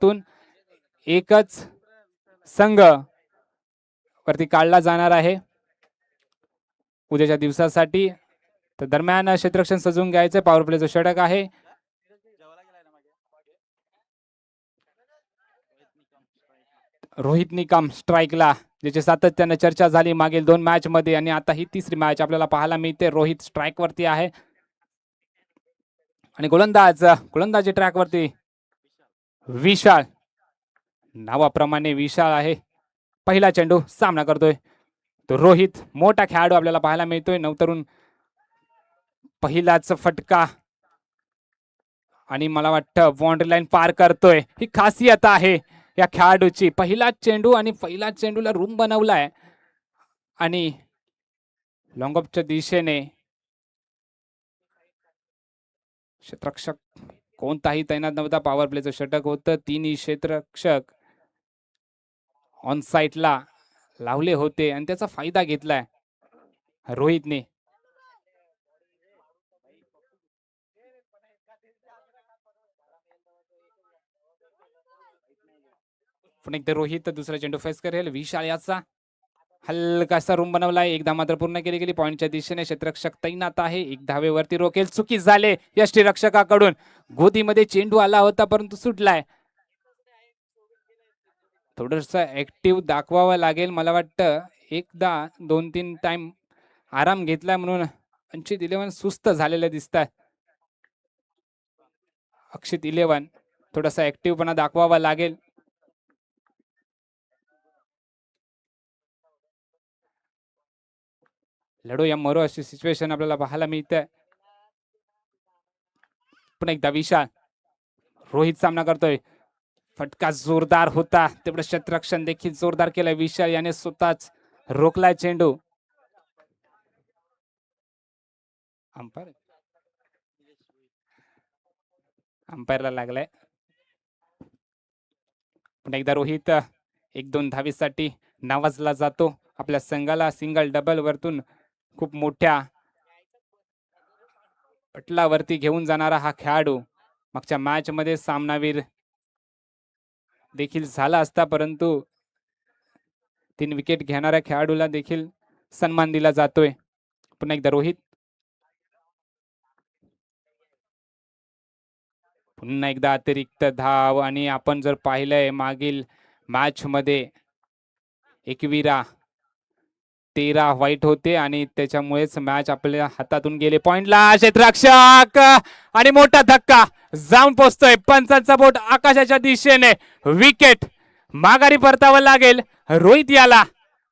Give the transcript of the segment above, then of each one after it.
तून एकच संघ वरती काढला जाणार आहे उद्याच्या दिवसासाठी. तर दरम्यान क्षेत्ररक्षण सजवून घ्यायचं. पॉवर प्लेचं षटक आहे. रोहित निकम स्ट्राईकला, ज्याची सातत्याने चर्चा झाली मागील 2 मॅच मध्ये आणि आता ही तिसरी मॅच आपल्याला पाहायला मिळते. रोहित स्ट्राईक वरती आहे आणि गोलंदाजी ट्रॅक वरती विशाल, नावाप्रमाणे विशाल आहे. पहिला चेंडू सामना करतोय तो रोहित, मोठा खेळाडू आपल्याला पाहायला मिळतोय. नवतरुण पहिलाच फटका आणि मला वाटतं बाउंड्री लाईन पार करतोय. ही खासियत आहे या खेळाडूची. पहिला चेंडू आणि पहिला चेंडूला रूम बनवलाय आणि लॉंग ऑफच्या दिशेने क्षेत्ररक्षक कोणताही तैनात नव्हता. पॉवर प्लेचं षटक होतं. तिन्ही क्षेत्ररक्षक ऑन साईटला लावले होते आणि त्याचा फायदा घेतलाय रोहितने. पुन्हा एकदा रोहित दुसरा चेंडू फेस करेल. विशाल याचा हलकासा रूम बनवलाय. एकदा मात्र पूर्ण केली गेली. पॉइंटच्या दिशेने क्षेत्ररक्षक तैनात आहे. एक धावेवरती रोखेल. चुकी झाले यष्टीरक्षकाकडून. गोदीमध्ये चेंडू आला होता परंतु सुटलाय. थोडस ऍक्टिव्ह दाखवावं लागेल. मला वाटतं एकदा 2-3 टाइम आराम घेतलाय म्हणून अंचित 11 सुस्त झालेले दिसतात. अक्षित 11 थोडासा ऍक्टिव्हपणा दाखवावा लागेल. लढो या मरो अशी सिच्युएशन आपल्याला पाहायला मिळते. पुन्हा एकदा विशाल, रोहित सामना करतोय. फटका जोरदार होता. तेवढं क्षेत्ररक्षण देखील जोरदार केलंय. विशाल याने स्वतःच रोखलाय चेंडू. अंपायरला लागलाय. पुन्हा एकदा रोहित 1-2 धावेसाठी नावाजला जातो. आपल्या संघाला सिंगल डबल वरतून खूप मोठ्या पटलावरती घेऊन जाणारा हा खेळाडू. मागच्या मॅच मध्ये सामनावीर देखील झाला असता परंतु 3 विकेट घेणाऱ्या खेळाडूला देखील सन्मान दिला जातोय. पुन्हा एकदा रोहित, पुन्हा एकदा अतिरिक्त धाव आणि आपण जर पाहिलंय मागील मॅच मध्ये एकविरा 13 वाईट होते आणि त्याच्यामुळेच मॅच आपल्या हातातून गेले. पॉइंटला क्षेत्ररक्षक आणि मोठा धक्का जाऊन पोहोचतोय. पंचांचा बोट आकाशाच्या दिशेने. विकेट माघारी परतावं लागेल रोहित याला.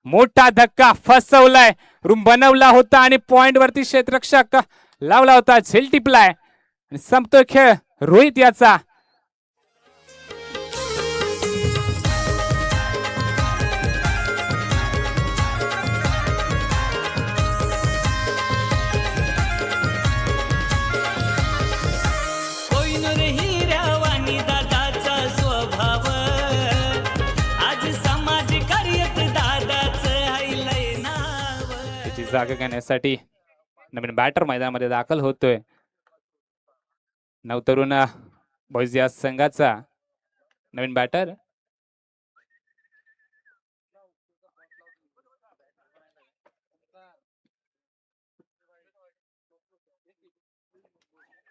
मोठा धक्का फसवलाय. रूम बनवला होता आणि पॉइंट वरती क्षेत्ररक्षक लावला होता. झेल टिपलाय. संपतोय खेळ रोहित याचा. जागा घेण्यासाठी नवीन बॅटर मैदानामध्ये दाखल होतोय. नवतरुण बॉईज या संघाचा नवीन बॅटर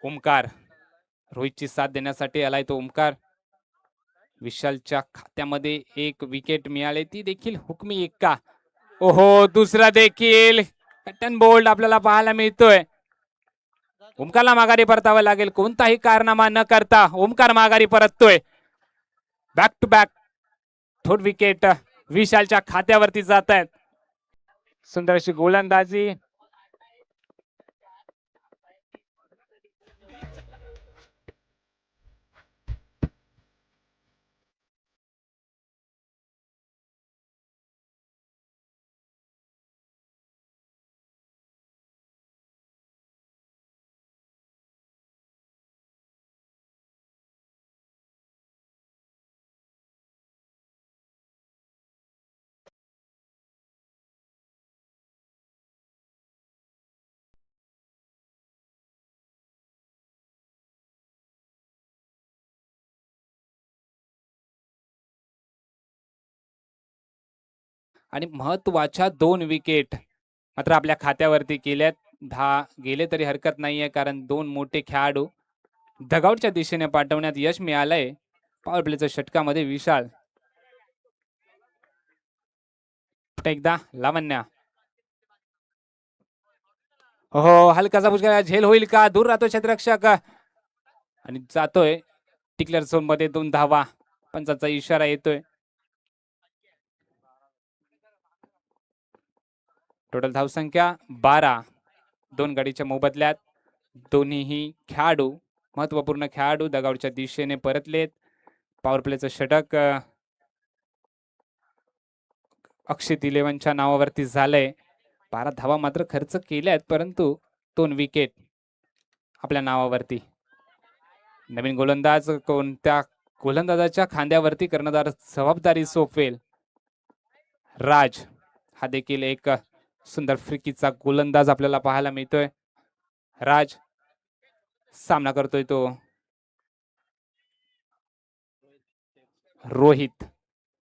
ओमकार. रोहितची साथ देण्यासाठी आलाय तो ओमकार. विशालच्या खात्यामध्ये एक विकेट मिळाले, ती देखील हुकमी एक्का. ओहो, दुसरा देखील पॅटर्न बोल्ड आपल्याला पाहायला मिळतोय. ओमकारला माघारी परतावं लागेल. कोणताही कारनामा न करता ओमकार माघारी परततोय. बॅक टू बॅक थोड विकेट विशालच्या खात्यावरती जात आहेत. सुंदर अशी गोलंदाजी. आणि महत्वाच्या 2 विकेट मात्र आपल्या खात्यावरती केल्यात. 10 गेले तरी हरकत नाहीये, कारण 2 मोठे खेळाडू डगआउटच्या दिशेने पाठवण्यात यश मिळालंय. पॉवर प्लेच्या षटकामध्ये विशाल. एकदा लावण्या. हो, हलकासा पुष्कळ झेल होईल का? दूर राहतो क्षेत्ररक्षक आणि जातोय टिकलर झोन मध्ये 2 धावा. पंचाचा इशारा येतोय. टोटल धावसंख्या 12. 2 गडीच्या मोबदल्यात दोन्हीही खेळाडू महत्वपूर्ण खेळाडू दगावच्या दिशेने परतलेत. पॉवर प्लेचं षटक अक्षित 11च्या नावावरती झालंय. 12 धावा मात्र खर्च केल्यात, परंतु 2 विकेट आपल्या नावावरती. नवीन गोलंदाज कोणत्या गोलंदाजाच्या खांद्यावरती कर्णधार जबाबदारी सोपवेल? राज हा देखील एक सुंदर फ्रिकीचा गोलंदाज आपल्याला पाहायला मिळतोय. राज सामना करतोय तो रोहित.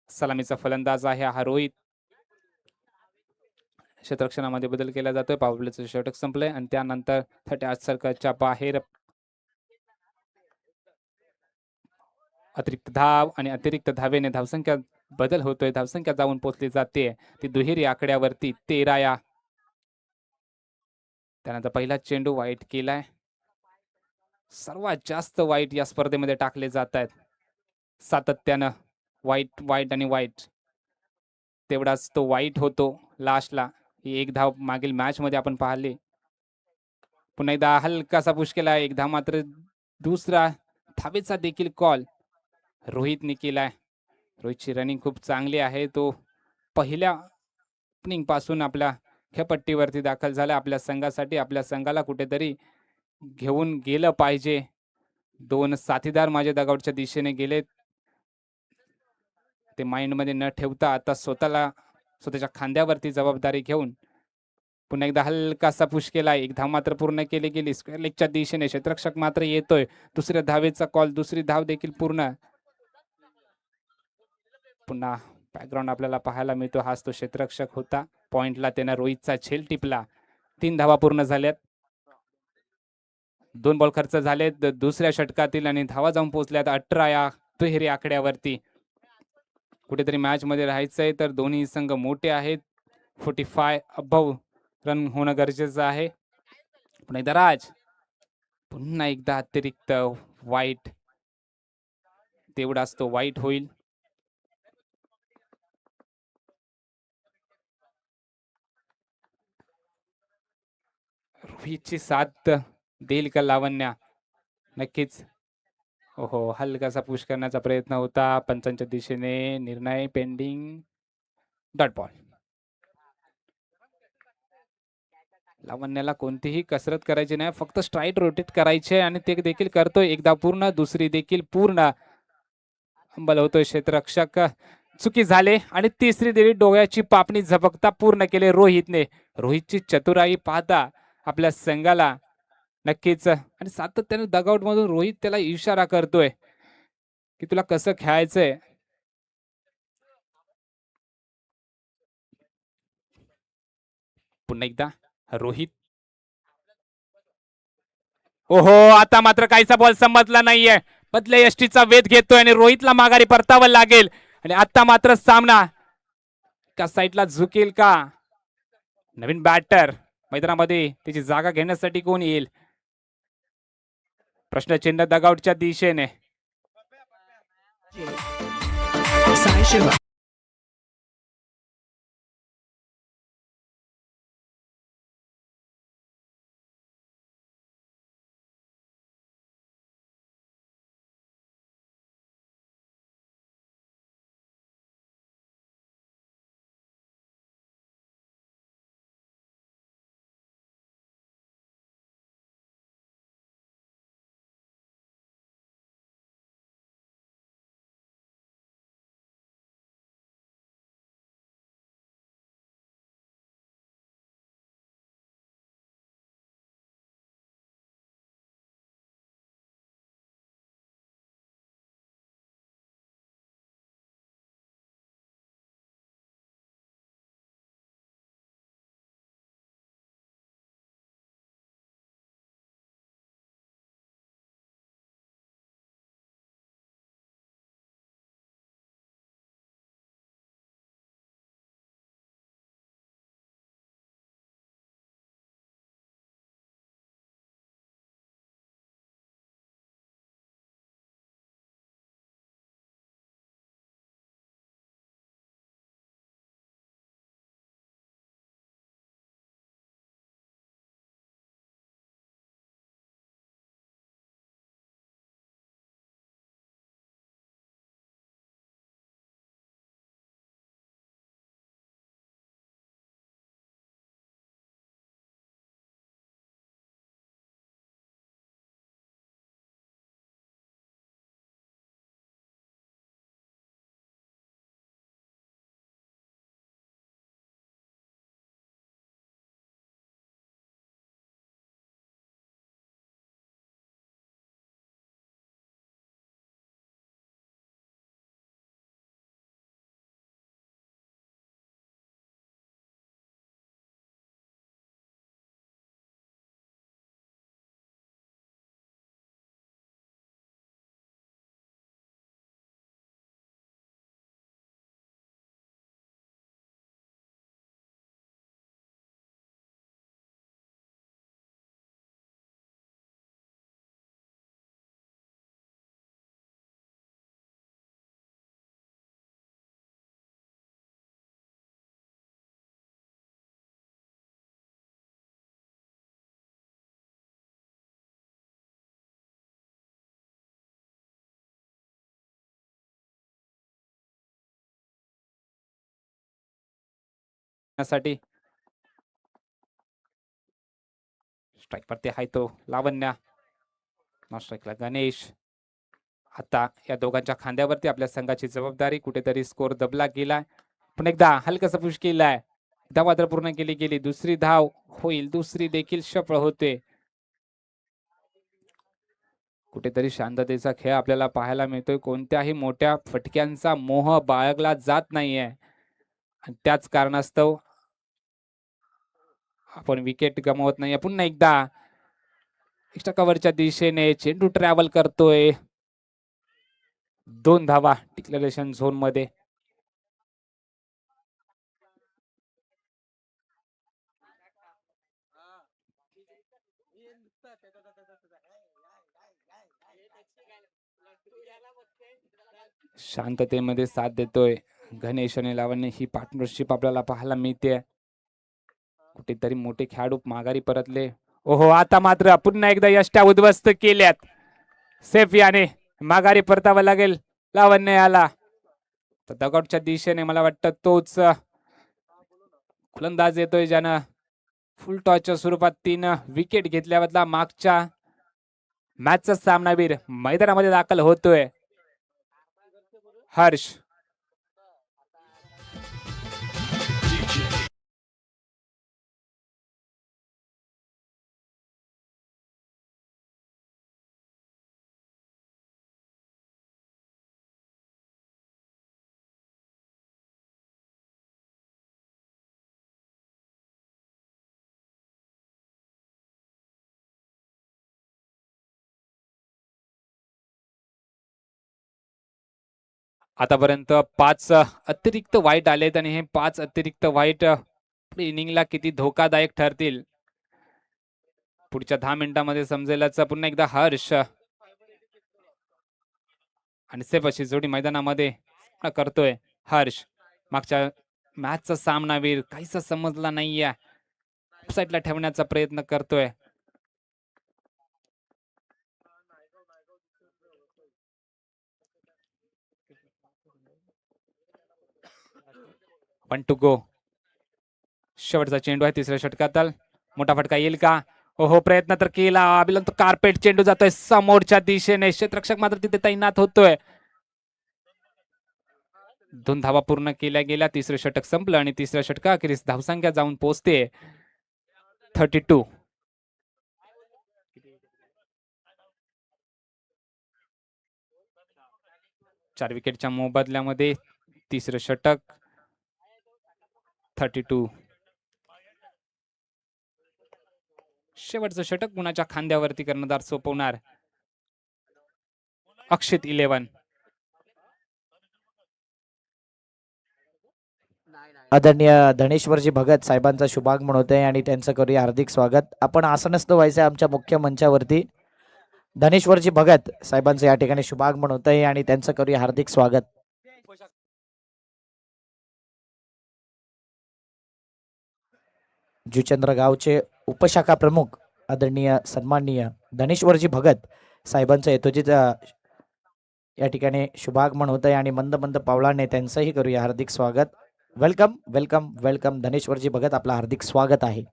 सलामीचा फलंदाज आहे हा रोहित. क्षेत्ररक्षणामध्ये बदल केला जातोय. पॉवर प्लेचं षटक संपलंय आणि त्यानंतर 38 सर्कलच्या बाहेर अतिरिक्त धाव आणि अतिरिक्त धावेने धावसंख्या बदल होतोय. धावसंख्या जाऊन पोहोचली जाते ती दुहेरी आकड्यावरती 13 या. त्यानंतर पहिला चेंडू वाईट केलाय. सर्वात जास्त वाईट या स्पर्धेमध्ये टाकले जात आहेत सातत्यानं. वाईट वाईट आणि वाईट. तेवढाच तो वाईट होतो लास्टला. ही एक धाव मागील मॅच मध्ये आपण पाहिली. पुन्हा एकदा हलकासा पुश केला. एक धाव मात्र दुसरा धावेचा देखील कॉल रोहितने केलाय. रोहितची रनिंग खूप चांगली आहे. तो पहिल्या ओपनिंग पासून आपल्या खेळपट्टीवरती दाखल झाला आपल्या संघासाठी. आपल्या संघाला कुठेतरी घेऊन गेलं पाहिजे. 2 साथीदार माझ्या दगावच्या दिशेने गेलेत. ते माइंड मध्ये न ठेवता आता स्वतःच्या खांद्यावरती जबाबदारी घेऊन पुन्हा एकदा हलकासा पुश केला. एक धाव मात्र पूर्ण केली गेली स्क्वेअर लेगच्या दिशेने. क्षेत्ररक्षक मात्र येतोय. दुसऱ्या धावेचा कॉल. दुसरी धाव देखील पूर्ण. पुन्हा बॅकग्राऊंड आपल्याला पाहायला मिळतो. हाच तो क्षेत्ररक्षक होता. पॉइंटला त्यानं रोहितचा झेल टिपला. 3 धावा पूर्ण झाल्यात. 2 बॉल खर्च झालेत दुसऱ्या षटकातील आणि धावा जाऊन पोहोचल्यात 18 या दुहेरी आकड्यावरती. कुठेतरी मॅच मध्ये राहायचंय तर दोन्ही संघ मोठे आहेत. 45 अबव रन होणं गरजेचं आहे. पुन्हा एकदा राज. पुन्हा एकदा अतिरिक्त वाईट. तेवढाच तो वाईट होईल. रोहितची साथ देईल का लावण्या? नक्कीच. हो, हलकासा पुश करण्याचा प्रयत्न होता. पंचांच्या दिशेने निर्णय पेंडिंग. Dot ball. लावण्याला कोणतीही कसरत करायची नाही. फक्त स्ट्राईट रोटेट करायचे आणि ते देखील करतोय. एकदा पूर्ण, दुसरी देखील पूर्ण. अंबल होतोय क्षेत्ररक्षक. चुकी झाले आणि तिसरी देखील डोळ्याची पापणी झपकता पूर्ण केले रोहितने. रोहितची चतुराई पाहता आपल्या संघाला नक्कीच आणि सातत्याने डगआउट मधून रोहित त्याला इशारा करतोय की तुला कसं खेळायचंय. पुन्हा एकदा रोहित. ओहो, आता मात्र काहीचा बॉल समजला नाहीये. बदले यष्टीचा वेध घेतोय आणि रोहितला माघारी परतावं लागेल. आणि आता मात्र सामना का साईडला झुकेल का? नवीन बॅटर मैदानामध्ये त्याची जागा घेण्यासाठी कोण येईल? प्रश्नचिन्ह डगआउटच्या दिशेने. करण्यासाठी स्ट्राईक वरती आहे तो लावण्य, नॉन स्ट्राईकला गणेश. आता या दोघांच्या खांद्यावरती आपल्या संघाची जबाबदारी. कुठेतरी स्कोर दबला गेलाय. पण एकदा हलकासा पुश केलाय, एकदा मात्र पूर्ण केली गेली. दुसरी धाव होईल, दुसरी देखील सफळ होते. कुठेतरी शांततेचा खेळ आपल्याला पाहायला मिळतोय. कोणत्याही मोठ्या फटक्यांचा मोह बाळगला जात नाहीये आणि त्याच कारणास्तव आपण विकेट गमावत नाही. पुन्हा एकदा एक्स्ट्रा कव्हरच्या दिशेने चेंडू ट्रॅव्हल करतोय. 2 धावा डिक्लेरेशन झोन मध्ये. शांततेमध्ये साथ देतोय गणेश आणि लावण्य. ही पार्टनरशिप आपल्याला पाहायला मिळते. कुठेतरी मोठे खेळाडू माघारी परतले. ओहो, आता मात्र पुन्हा एकदा यष्ट्या उद्ध्वस्त केल्यात. सेफ याने माघारी परतावं लागेल लावण्य याला. तर दगडच्या दिशेने मला वाटतं तोच फलंदाज येतोय ज्यानं फुल टॉसच्या स्वरूपात 3 विकेट घेतल्याबद्दल मागच्या मॅचचा सामनावीर मैदानामध्ये दाखल होतोय. हर्ष. आतापर्यंत 5 अतिरिक्त वाईट आलेत आणि हे 5 अतिरिक्त वाईट इनिंगला किती धोकादायक ठरतील पुढच्या 10 मिनिटांमध्ये समजेलच. पुन्हा एकदा हर्ष आणि सेफ अशी जोडी मैदानामध्ये करतोय. हर्ष मागच्या मॅचचा सामनावीर काहीसा समजला नाहीये, साईडला ठेवण्याचा प्रयत्न करतोय. One to go. शेवटचा चेंडू आहे तिसऱ्या षटकात. मोठा फटका येईल का? हो, प्रयत्न तर केला. अभिलंब कार्पेट चेंडू जातोय समोरच्या दिशेने. क्षेत्ररक्षक मात्र तिथे तैनात होतोय. 2 धावा पूर्ण केल्या गेल्या. तिसरं षटक संपलं आणि तिसऱ्या षटकाखेरीस धावसंख्या जाऊन पोहोचते 32. 4 विकेटच्या मोबदल्यामध्ये तिसरं षटक 32. शेवटचं षटक कुणाच्या खांद्यावरती कर्णधार सोपवणार? अक्षित 11. आदरणीय धनेश्वरजी भगत साहेबांचा शुभागमन होत आहे आणि त्यांचं करूया हार्दिक स्वागत. आपण आसनस्थ व्हायचं आमच्या मुख्य मंचावरती. धनेश्वरजी भगत साहेबांचं या ठिकाणी शुभागमन होत आहे आणि त्यांचं करूया हार्दिक स्वागत. जुचंद्र गावचे उपशाखा प्रमुख आदरणीय सन्माननीय धनेश्वरजी भगत साहेबांचं यथोचित या ठिकाणी शुभागमन होत आहे आणि मंद मंद पावलाने त्यांचंही करूया हार्दिक स्वागत. वेलकम वेलकम वेलकम धनेश्वरजी भगत, आपलं हार्दिक स्वागत आहे.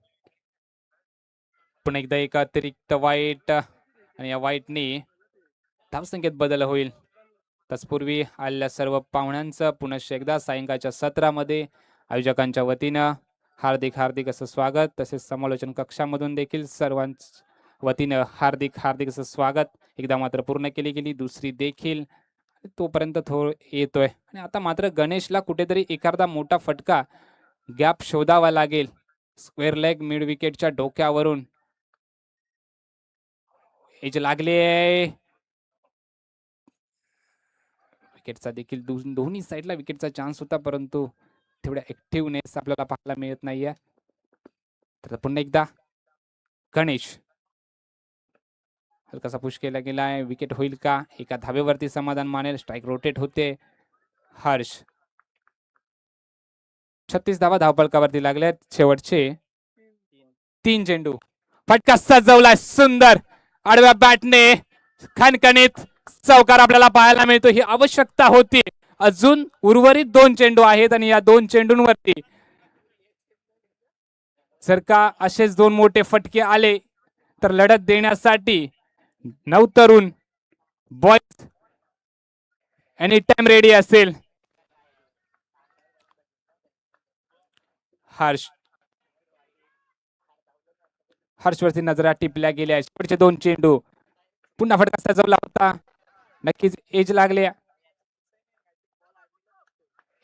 पुन्हा एकदा एक अतिरिक्त वाईट आणि या वाईटनी धावसंख्येत बदल होईल. तत्पूर्वी आलेल्या सर्व पाहुण्यांचं पुनश्च एकदा सायंकाळच्या सत्रामध्ये आयोजकांच्या वतीनं हार्दिक हार्दिक असं स्वागत. तसेच समालोचन कक्षामधून देखील सर्वांच्या वतीनं हार्दिक हार्दिक असं स्वागत. एकदा मात्र पूर्ण केली गेली, दुसरी देखील तोपर्यंत येतोय. आणि आता मात्र गणेशला कुठेतरी एखादा मोठा फटका गॅप शोधावा लागेल. स्क्वेअर लेग मिड विकेटच्या डोक्यावरून एज लागले. विकेटचा देखील दोन्ही साईडला विकेटचा चान्स होता, परंतु तेवढ्या ऍक्टिव्हनेस आपल्याला पाहायला मिळत नाहीये. तर पुन्हा एकदा गणेश हलकासा पुश केला गेलाय. विकेट होईल का? एका धावेवरती समाधान मानेल. स्ट्राईक रोटेट होते. हर्ष 36 धावा धावपळकावरती लागल्यात. शेवटचे 3 चेंडू. फटका सजवलाय सुंदर आडव्या बॅटने. खणखणीत चौकार आपल्याला पाहायला मिळतो. ही आवश्यकता होती. अजून उर्वरित 2 चेंडू आहेत आणि या 2 चेंडूंवरती जर का असेच दोन मोठे फटके आले तर लढत देण्यासाठी 9 तरुण बॉयज एनी टाइम रेडी असेल. हर्षवरती नजरा टिपल्या गेल्या. शेवटचे दोन चेंडू पुन्हा फटका सजवला होता. नक्कीच एज लागले.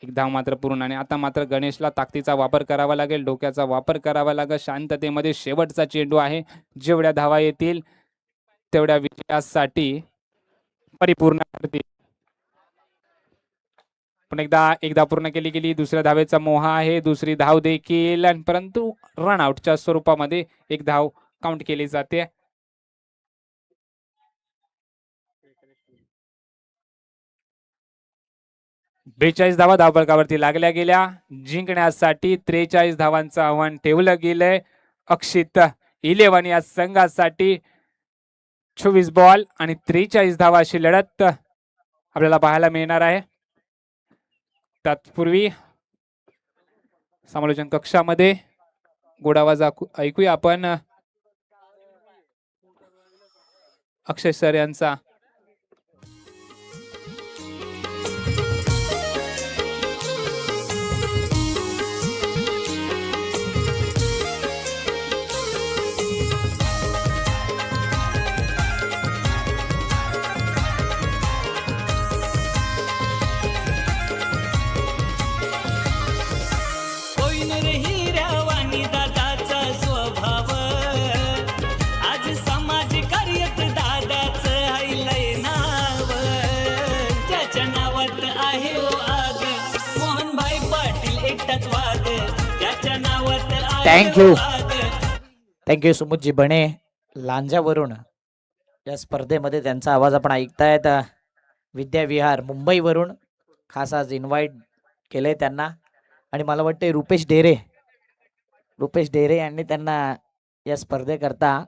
एक धाव मात्र पूर्ण आणि आता मात्र गणेशला ताकदीचा वापर करावा लागेल, डोक्याचा वापर करावा लागेल. शांततेमध्ये शेवटचा चेंडू आहे. जेवढ्या धावा येतील तेवढ्या विजयासाठी परिपूर्ण ठरतील. पण एकदा पूर्ण केली गेली. दुसऱ्या धावेचा मोह आहे. दुसरी धाव देखील, परंतु रनआउटच्या स्वरूपामध्ये एक धाव काउंट केली जाते. बेचाळीस धावा धावफलकावरती लागल्या गेल्या. जिंकण्यासाठी 43 धावांचं आव्हान ठेवलं गेलंय. अक्षित 11 या संघासाठी 24 बॉल आणि 43 धावा अशी लढत आपल्याला पाहायला मिळणार आहे. तत्पूर्वी समालोचन कक्षामध्ये गोडावाज ऐकूया आपण अक्षय सर यांचा. थँक्यू सुमुदजी बणे लांजावरून या स्पर्धेमध्ये त्यांचा आवाज आपण ऐकतायत. विद्याविहार मुंबईवरून खास आज इन्व्हाइट केलंय त्यांना. आणि मला वाटते रुपेश डेरे यांनी त्यांना या स्पर्धेकरता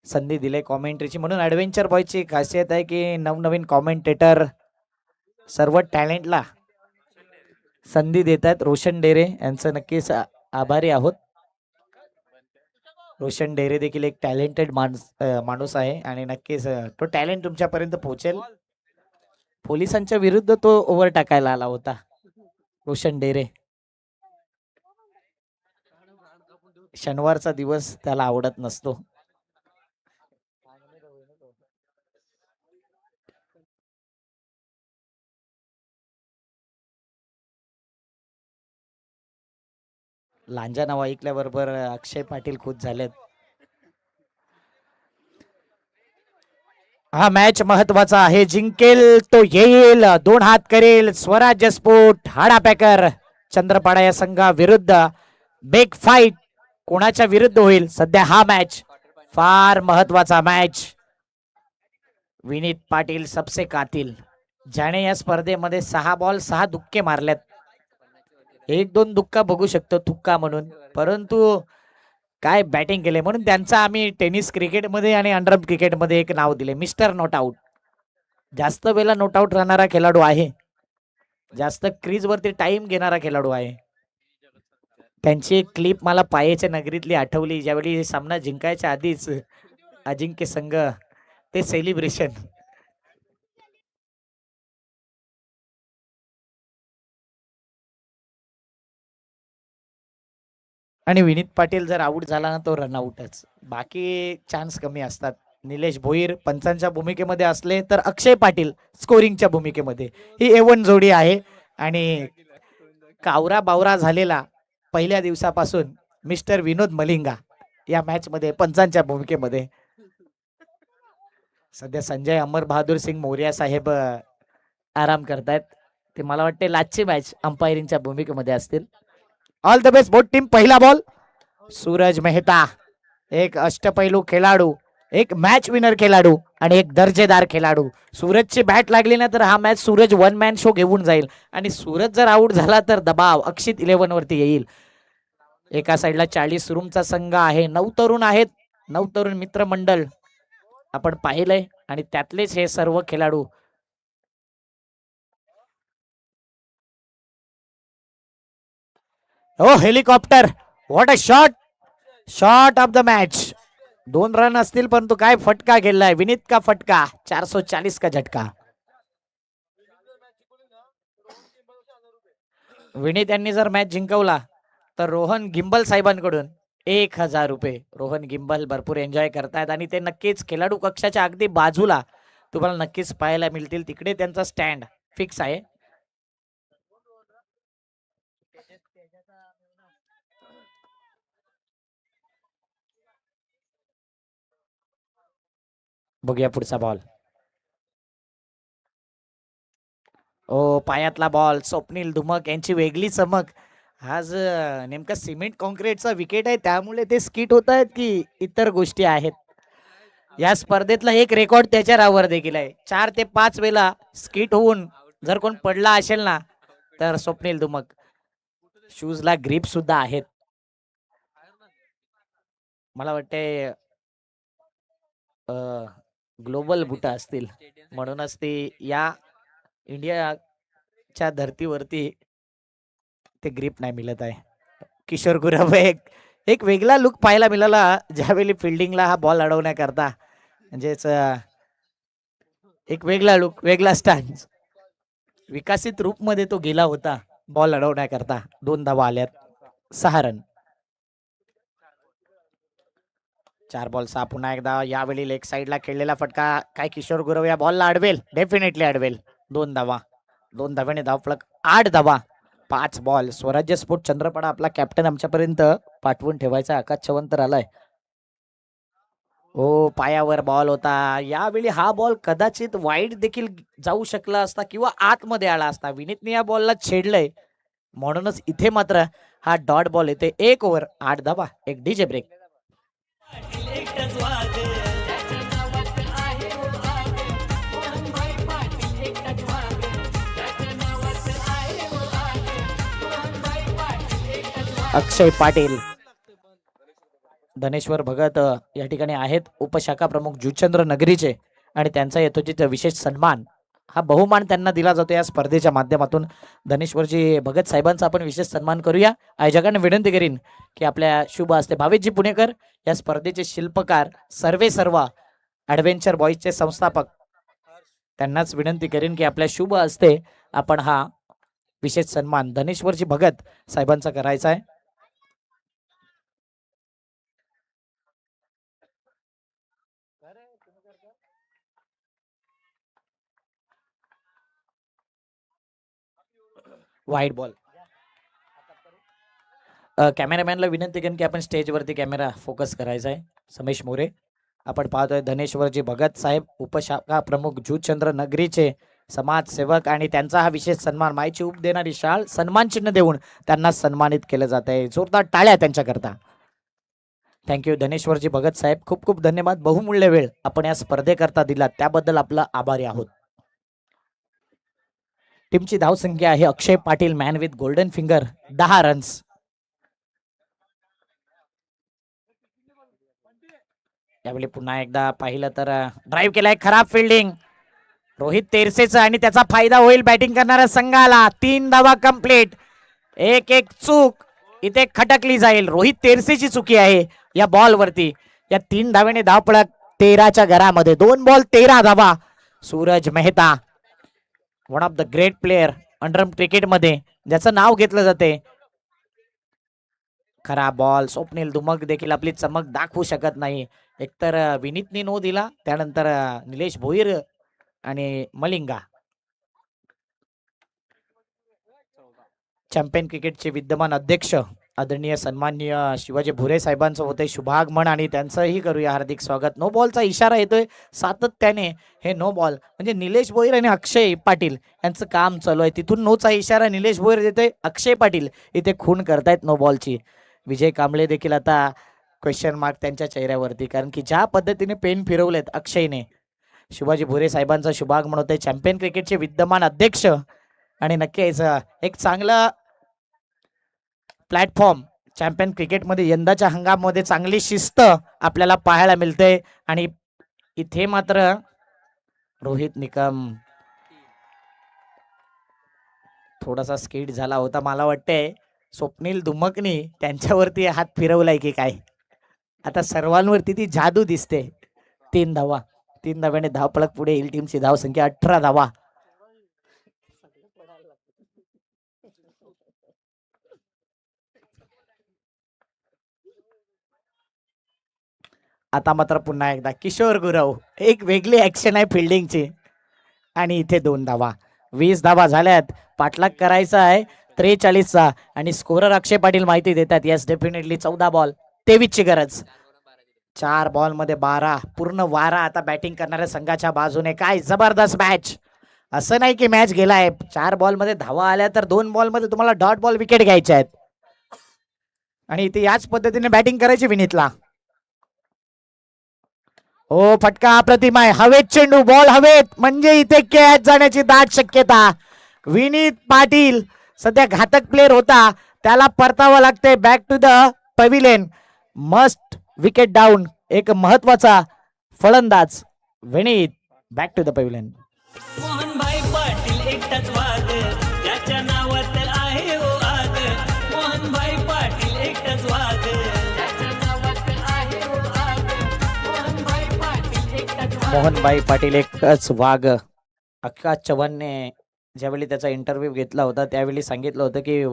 संधी दिली कॉमेंट्रीची. म्हणून ॲडव्हेंचर बॉयची खासियत आहे की नवनवीन कॉमेंटेटर सर्व टॅलेंटला संधी देत आहेत. रोशन डेरे यांचं नक्कीच आभारी आहोत. रोशन डेरे देखील एक टॅलेंटेड माणूस आहे आणि नक्कीच तो टॅलेंट तुमच्यापर्यंत पोहोचेल. पोलिसांच्या विरुद्ध तो ओव्हर टाकायला आला होता रोशन डेरे. शनिवारचा दिवस त्याला आवडत नसतो. लांजा नाव ऐकल्याबरोबर अक्षय पाटील खुश झालेत. हा मॅच महत्वाचा आहे. जिंकेल तो येईल, 2 हात करेल. स्वराज्य स्पोर्ट हाडापॅकर चंद्रपाडा या संघाविरुद्ध बिग फाईट कोणाच्या विरुद्ध होईल सध्या हा मॅच फार महत्वाचा मॅच. विनीत पाटील सबसे कातिल ज्याने या स्पर्धेमध्ये 6 बॉल 6 दुक्के मारल्यात. 1-2 दुक्का बघू शकतो तुक्का म्हणून, परंतु काय बॅटिंग केले म्हणून त्यांचा आम्ही टेनिस क्रिकेटमध्ये आणि अंडरआर्म क्रिकेटमध्ये एक नाव दिले, मिस्टर नॉट आउट. जास्त वेळा नॉट आउट राहणारा खेळाडू आहे, जास्त क्रीज वरती टाइम घेणारा खेळाडू आहे. त्यांची एक क्लिप मला पायाच्या नगरीतली आठवली, ज्यावेळी सामना जिंकायच्या आधीच अजिंक्य संघ ते सेलिब्रेशन. आणि विनीत पाटील जर आउट झाला ना तो रनआउटच, बाकी चान्स कमी असतात. निलेश भोईर पंचांच्या भूमिकेमध्ये असले तर अक्षय पाटील स्कोरिंगच्या भूमिकेमध्ये ही A1 जोडी आहे. आणि कावरा बावरा झालेला पहिल्या दिवसापासून मिस्टर विनोद मलिंगा या मॅच मध्ये पंचांच्या भूमिकेमध्ये. सध्या संजय अमर बहादूर सिंग मोर्या साहेब आराम करतायत, ते मला वाटते लास्टची मॅच अंपायरिंगच्या भूमिकेमध्ये असतील. All the best boat team. पहिला बॉल सूरज मेहता, एक अष्टपैलू खेळाडू, एक मॅच विनर खेळाडू आणि एक दर्जेदार खेळाडू. सूरजची बॅट लागली ना तर हा मॅच सूरज 1 मॅन शो घेऊन जाईल. आणि सूरज जर आउट झाला तर दबाव अक्षित 11 वरती येईल. एका साईडला 40 रूमचा संघ आहे, 9 तरुण आहेत, 9 तरुण मित्रमंडळ आपण पाहिलंय आणि त्यातलेच हे सर्व खेळाडू. Oh helicopter, what a shot. Shot of the match. 2 run असतील परंतु काय फटका खेळलाय विनीत का फटका. 440 का झटका. विनीत यांनी जर मॅच जिंकवला तर रोहन गिंबल साहेबांकडून 1000 रुपये. रोहन गिंबल भरपूर एन्जॉय करतायत आणि ते नक्कीच खेळाडू कक्षाच्या अगदी बाजूला तुम्हाला नक्कीच पाहायला मिळतील. तिकडे त्यांचा स्टँड फिक्स आहे. बघूया पुढचा बॉल. ओ पायातला बॉल. स्वप्नील धुमक यांची वेगळी चमक. आज नेमका सिमेंट कॉन्क्रीटचा विकेट आहे त्यामुळे ते स्किट होत आहेत की इतर गोष्टी आहेत. या स्पर्धेतला एक रेकॉर्ड त्याच्या नावावर देखील आहे. 4 ते 5 वेळा स्किट होऊन जर कोण पडला असेल ना तर स्वप्नील धुमक. शूजला ग्रीप सुद्धा आहेत. मला वाटते ग्लोबल बुटा असतील म्हणूनच ते या इंडियाच्या धर्तीवरती ते ग्रीप नाही मिळत आहे. किशोर गुरव एक वेगळा लुक पाहायला मिळाला ज्यावेळी फिल्डिंगला हा बॉल अडवण्याकरता. म्हणजेच एक वेगळा लुक वेगळा स्टॅन्स विकसित रूपमध्ये तो गेला होता बॉल अडवण्याकरता. 2 धावा आल्यात. 6 रन. 4 बॉल 6. पुन्हा एकदा यावेळी लेग साईडला खेळलेला फटका. काय किशोर गुरव या बॉलला अडवेल. डेफिनेटली अडवेल. 2 धावा. 2 धाव्याने धावफलक 8 धावा. 5 बॉल. स्वराज्य स्पोर्ट चंद्रपाडा आपला कॅप्टन आमच्यापर्यंत पाठवून ठेवायचा. आकाश चव्हाण तर आलाय. हो पायावर बॉल होता. यावेळी हा बॉल कदाचित वाईड देखील जाऊ शकला असता किंवा आतमध्ये आला असता. विनीतने या बॉलला छेडलंय म्हणूनच इथे मात्र हा डॉट बॉल येते. 1 ओव्हर 8 धावा 1 डीजे ब्रेक. अक्षय पाटील धनेश्वर भगत या ठिकाणी आहेत उपशाखा प्रमुख जुचंद्र नगरीचे आणि त्यांचा यथोचित विशेष सन्मान हा बहुमान त्यांना दिला जातो या स्पर्धेच्या माध्यमातून. धनेश्वरजी भगत साहेबांचा आपण विशेष सन्मान करूया. आयोजकांना विनंती करीन की आपल्या शुभ हस्ते भावेशजी पुणेकर या स्पर्धेचे शिल्पकार सर्व ॲडव्हेंचर बॉईजचे संस्थापक त्यांनाच विनंती करीन की आपल्या शुभ हस्ते आपण हा विशेष सन्मान धनेश्वरजी भगत साहेबांचा करायचा आहे. वाईट बॉल. कॅमेरामॅनला विनंती करेन की आपण स्टेजवरती कॅमेरा फोकस करायचा आहे. समेश मोरे आपण पाहतोय धनेश्वरजी भगत साहेब उपशाखा प्रमुख जुचंद्र नगरीचे समाजसेवक आणि त्यांचा हा विशेष सन्मान मायची उप देणारी शाळ सन्मान चिन्ह देऊन त्यांना सन्मानित केलं जात आहे. जोरदार टाळ्या त्यांच्याकरता. थँक्यू धनेश्वरजी भगत साहेब. खूप खूप धन्यवाद. बहुमूल्य वेळ आपण या स्पर्धेकरता दिला त्याबद्दल आपलं आभारी आहोत. टीमची धावसंख्या आहे Akshay Patil man with golden finger 10 runs. यावेळी पुन्हा एकदा पाहिलं तर ड्राईव्ह केलाय. खराब फिल्डिंग रोहित तेरसेचं आणि त्याचा फायदा होईल बॅटिंग करणाऱ्या संघाला. 3 धावा कंप्लीट. एक चूक इथे खटकली जाईल. रोहित तेरसेची चुकी आहे या बॉल वरती. या 3 धावेने धावपळक 13च्या घरामध्ये. 2 बॉल 13 धावा. Suraj Mehta one of the great player underarm क्रिकेटमध्ये ज्याचं नाव घेतलं जाते. खरा बॉल. स्वप्नील धुमक देखील आपली चमक दाखवू शकत नाही. एकतर विनीतने नो दिला त्यानंतर निलेश भोईर आणि मलिंगा. चॅम्पियन क्रिकेटचे विद्यमान अध्यक्ष आदरणीय सन्माननीय शिवाजी भुरे साहेबांचं होते शुभागमन आणि त्यांचंही करूया हार्दिक स्वागत. नो बॉलचा इशारा येतोय सातत्याने. हे नो बॉल म्हणजे निलेश भोईर आणि अक्षय पाटील यांचं काम चालू आहे. तिथून नोचा इशारा निलेश भोईर देतोय. अक्षय पाटील इथे खून करतायत नो बॉलची. विजय कांबळे देखील आता क्वेश्चन मार्क त्यांच्या चेहऱ्यावरती कारण की ज्या पद्धतीने पेन फिरवलेत अक्षयने. शिवाजी भुरे साहेबांचा शुभागमन होते चॅम्पियन क्रिकेटचे विद्यमान अध्यक्ष आणि नक्कीच एक चांगला प्लॅटफॉर्म चॅम्पियन क्रिकेटमध्ये यंदाच्या हंगामामध्ये चांगली शिस्त आपल्याला पाहायला मिळते. आणि इथे मात्र रोहित निकम थोडासा स्किट झाला होता. मला वाटतंय स्वप्नील धुमकनी त्यांच्यावरती हात फिरवलाय की काय. आता सर्वांवरती ती जादू दिसते. 3 धावा, 3 धाव्याने धावपळक पुढे येईल. टीमची धाव संख्या 18 धावा. आता मात्र पुन्हा एकदा किशोर गुरव, एक वेगळी ऍक्शन आहे फिल्डिंगची. आणि इथे 2 धावा. 20 धावा झाल्यात. पाठलाग करायचा आहे 43चा. आणि स्कोरर अक्षय पाटील माहिती देतात, येस डेफिनेटली 14 बॉल 23 ची गरज. 4 बॉल मध्ये 12. पूर्ण वारा आता बॅटिंग करणाऱ्या संघाच्या बाजूने. काय जबरदस्त मॅच. असं नाही की मॅच गेलाय. 4 बॉल मध्ये धावा आल्या तर 2 बॉल मध्ये तुम्हाला डॉट बॉल विकेट घ्यायच्या आहेत. आणि इथे याच पद्धतीने बॅटिंग करायची विनीतला. हो, फटका अप्रतिम आहे. हवेत चेंडू, बॉल हवेत, म्हणजे इथे कॅच जाण्याची दाट शक्यता. विनीत पाटील सध्या घातक प्लेअर होता, त्याला परतावं लागते back to the pavilion. Must wicket down. एक महत्वाचा फलंदाज Vineet back to the pavilion. Mohanbhai Patil एकटाच वाद, त्याच्या नावात आहे ओ आग. मोहनभाई पाटील एकटाच वाद, त्याच्या नावात आहे ओ आग. मोहनभाई पाटील एकटाच वाद. मोहनभाई पाटील एकच वाघ. आकाश चव्हाणने ज्यावेळी त्याचा इंटरव्ह्यू घेतला होता त्यावेळी सांगितलं होतं की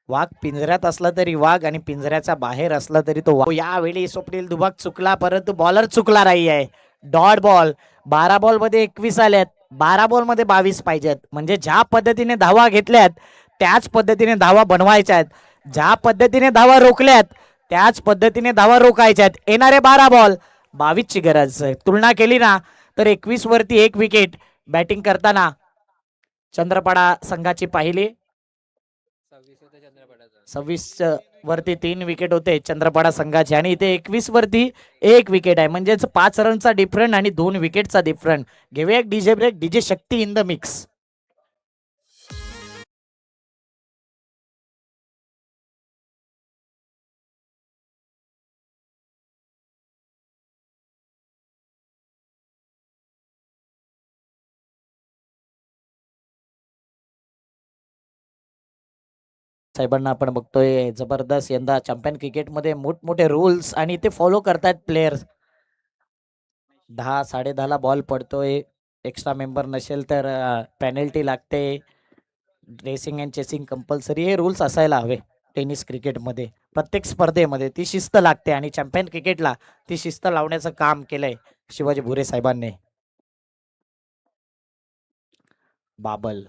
वाघ पिंजऱ्यात असला तरी वाघ आणि पिंजऱ्याच्या बाहेर असला तरी तो वाघ. यावेळी स्वप्नील दुबाक चुकला, परंतु बॉलर चुकला नाही आहे. Dot ball. 12 बॉल मध्ये 21 आल्यात, 12 बॉल मध्ये 22 पाहिजेत. म्हणजे ज्या पद्धतीने धावा घेतल्यात त्याच पद्धतीने धावा बनवायच्या आहेत. ज्या पद्धतीने धावा रोखल्यात त्याच पद्धतीने धावा रोखायच्या आहेत. येणारे 12 बॉल 22 ची गरज. तुलना केली ना तर 21 वरती 1 विकेट बॅटिंग करताना चंद्रपाडा संघाची पाहिली. 26 वरती 3 विकेट होते चंद्रपाडा संघाचे, आणि इथे 21 वरती 1 विकेट आहे. म्हणजेच 5 रनचा डिफरंट आणि 2 विकेटचा डिफरंट. घेऊया एक DJ break. DJ Shakti in the mix. साहेबांना आपण बघतोय जबरदस्त यंदा चॅम्पियन क्रिकेटमध्ये मोठमोठे रूल्स आणि ते फॉलो करतायत प्लेयर्स. 10 10:30 बॉल पडतोय. एक्स्ट्रा मेंबर नसेल तर पेनल्टी लागते. Dressing and chasing compulsory. हे रूल्स असायला हवे टेनिस क्रिकेटमध्ये. प्रत्येक स्पर्धेमध्ये ती शिस्त लागते आणि चॅम्पियन क्रिकेटला ती शिस्त लावण्याचं काम केलंय शिवाजी भुरे साहेबांनी. बाबल,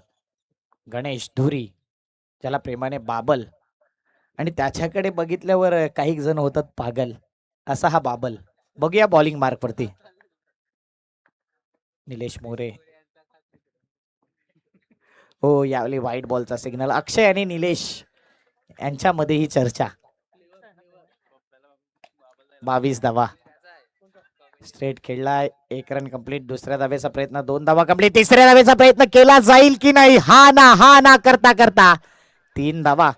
गणेश धुरी, ज्याला प्रेमाने बाबल, आणि त्याच्याकडे बघितल्यावर काही जण होतात पागल, असा हा बाबल. बघूया बॉलिंग मार्क वरती. निलेश मोरे. हो, यावेळी व्हाईट बॉलचा सिग्नल. अक्षय आणि निलेश यांच्यामध्ये ही चर्चा. 22 धावा. स्ट्रेट खेळलाय. 1 रन कंप्लीट. दुसऱ्या धावेचा प्रयत्न. 2 धावा कंप्लीट. तिसऱ्या धावेचा प्रयत्न केला जाईल की नाही, हा ना करता करता 3 धावा.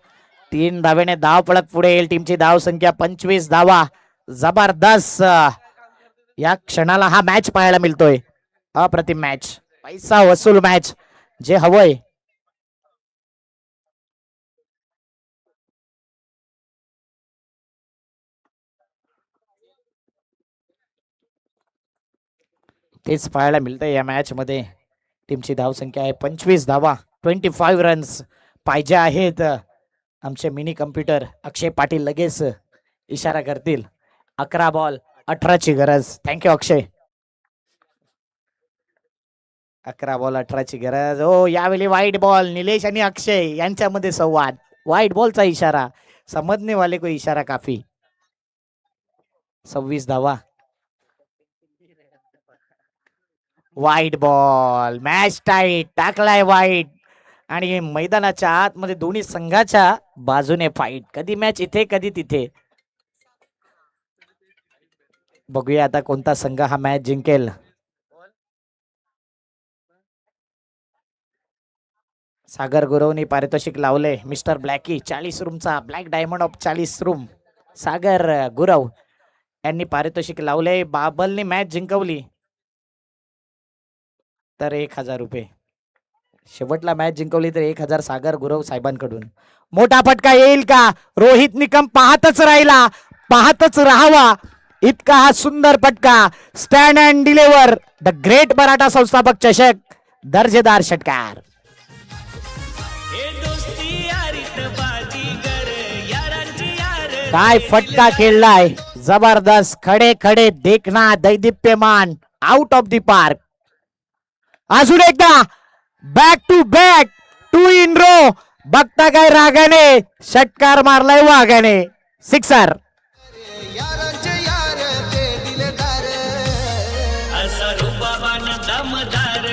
3 धावेने धाव पळत पुढे येईल. टीमची धाव संख्या 25 धावा. जबरदस्त या क्षणाला हा मॅच पाहायला मिळतोय. अप्रतिम मॅच, पैसा वसूल मॅच, जे हवंय. तेच पाहायला मिळतंय या मॅच मध्ये. टीमची धाव संख्या आहे 25 धावा. 25 रन्स पाहिजे आहेत. आमचे मिनी कम्प्युटर अक्षय पाटील लगेच इशारा करतील. 11 बॉल 18 ची गरज. थँक्यू अक्षय. 11 बॉल 18 ची गरज. हो, यावेळी व्हाईट बॉल. निलेश आणि अक्षय यांच्यामध्ये संवाद. व्हाईट बॉलचा इशारा. समजने वाले को इशारा काफी. 26 धावा. White ball. Match tight. टाकलाय व्हाईट. आणि मैदानाच्या आतमध्ये दोन्ही संघाच्या बाजूने फाईट. कधी मॅच इथे कधी तिथे. बघूया आता कोणता संघ हा मॅच जिंकेल. सागर गुरवनी पारितोषिक लावले. मिस्टर ब्लॅकी 40 रूमचा ब्लॅक डायमंड ऑफ 40 रूम सागर गुरव यांनी पारितोषिक लावले. बाबलने मॅच जिंकवली तर 1000 रुपये. शेवटला मॅच जिंकवली तर 1000 सागर गुरव साहेबांकडून. मोठा फटका येईल का. रोहित निकम पाहतच राहिला, पाहतच राहावा. इतका हा सुंदर फटका. Stand and deliver the great Maratha संस्थापक चषक. दर्जेदार षटकार. हे दोस्ती यारीत बाजीगर यारांची यार काय फटका खेळलाय. जबरदस्त. खडे खडे देखना दैदिप्यमान. Out of the park. अजून एकदा back to back 2 in row. बघता काय रागाने षटकार मारलाय वाघाने. सिक्सर. असा रुबाबान दमदार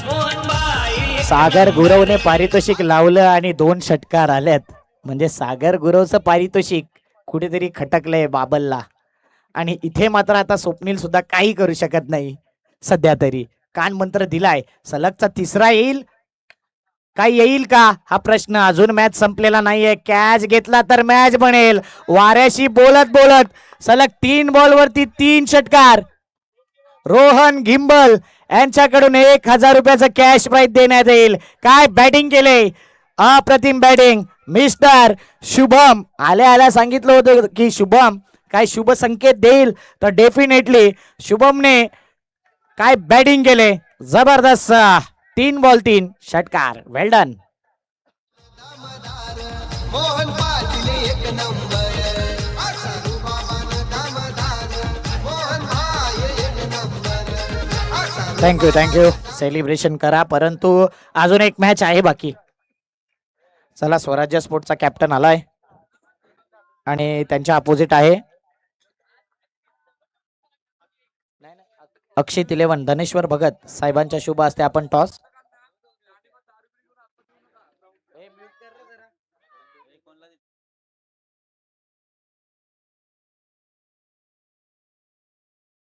मोहनबाई सागर गुरवने पारितोषिक लावलं आणि 2 षटकार आल्यात. म्हणजे सागर गुरवचं पारितोषिक कुठेतरी खटकलंय बाबलला. आणि इथे मात्र आता स्वप्नील सुद्धा काही करू शकत नाही सध्या तरी. कान मंत्र दिलाय. सलगचा 3रा येईल. काय येईल का हा प्रश्न. अजून मॅच संपलेला नाहीये. कॅच घेतला तर मॅच बनेल. वाऱ्याशी बोलत बोलत सलग 3 बॉलवरती 3 षटकार. रोहन घिंबल यांच्याकडून 1000 रुपयाचं कॅश प्राइज देण्यात येईल. काय बॅटिंग केले. अप्रतिम बॅटिंग. मिस्टर शुभम आल्या आल्या सांगितलं होतं की शुभम काय शुभ संकेत देईल. तर डेफिनेटली शुभमने काय बॅटिंग केले. जबरदस्त. 3 बॉल 3 षटकार. वेल डन. मोहन पाटील एक नंबर असा रुबाबानं दमदार मोहन भाई एक नंबर असा थँक्यू सेलिब्रेशन करा. परंतु अजून एक मॅच आहे बाकी. चला स्वराज्य स्पोर्टचा कॅप्टन आलाय आणि त्यांच्या अपोजिट आहे अक्षित 11 धनेश्वर भगत. साहेबांच्या शुभ हस्ते आपण टॉस